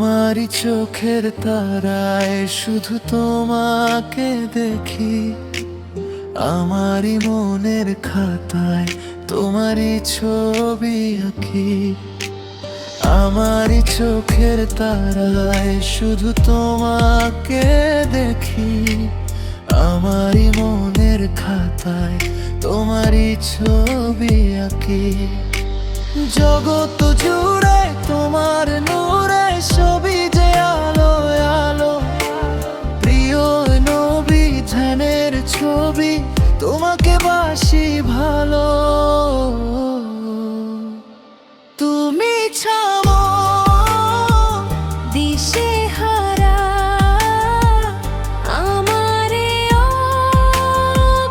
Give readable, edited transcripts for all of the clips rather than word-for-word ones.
আমারই চোখের তারায় শুধু তোমাকে দেখি, আমারই মনের খাতায় তোমারই ছবি আঁকি। আমারই চোখের তারায় শুধু তোমাকে দেখি, আমারই মনের খাতায় তোমারই ছবি আঁকি। জগৎ জুড়ে তোমার নূরে ছবি যে আলো আলো, প্রিয় নবী ধ্যানের ছবি, তোমাকে বাসি ভালো। তুমি ছামো দিশে হারা আমারে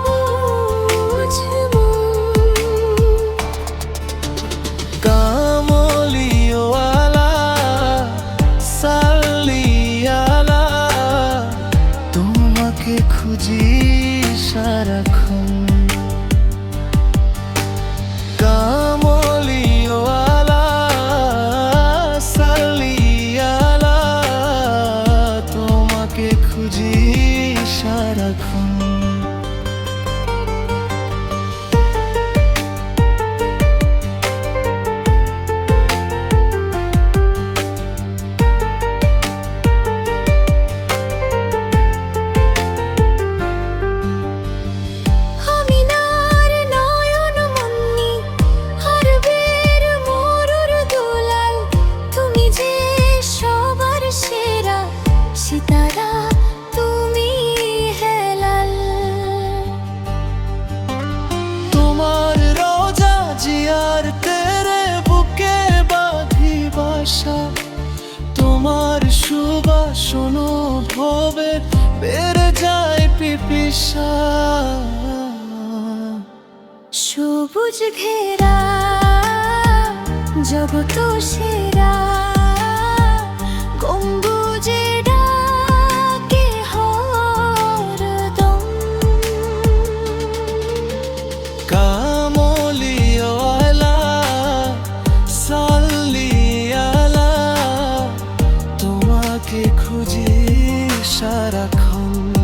অবুঝ মন। কামলিওয়ালা সাল্লি আলা, তোমাকে খুঁজি সারাক্ষণ। কামলিওয়ালা সাল্লি আলা, তোমাকে খুঁজি সারাক্ষণ। আমিনার নয়ন মন্নি হারবের মোরুর দুলাল, তুমি যে সবার সেরা সিতারা, তুমি হেলাল। তোমার রোজা জিয়ার তেরে বুকে বাঁধি বাসা, তোমার সুবাসন ভবে বেড়ে যায় পিপিসা। সবুজ ঘেরা জগত সেরা, গম্বুজে ডাকে হরদম। কামলিওয়ালা সাল্লি আলা, তোমাকে খুঁজি সারাক্ষণ।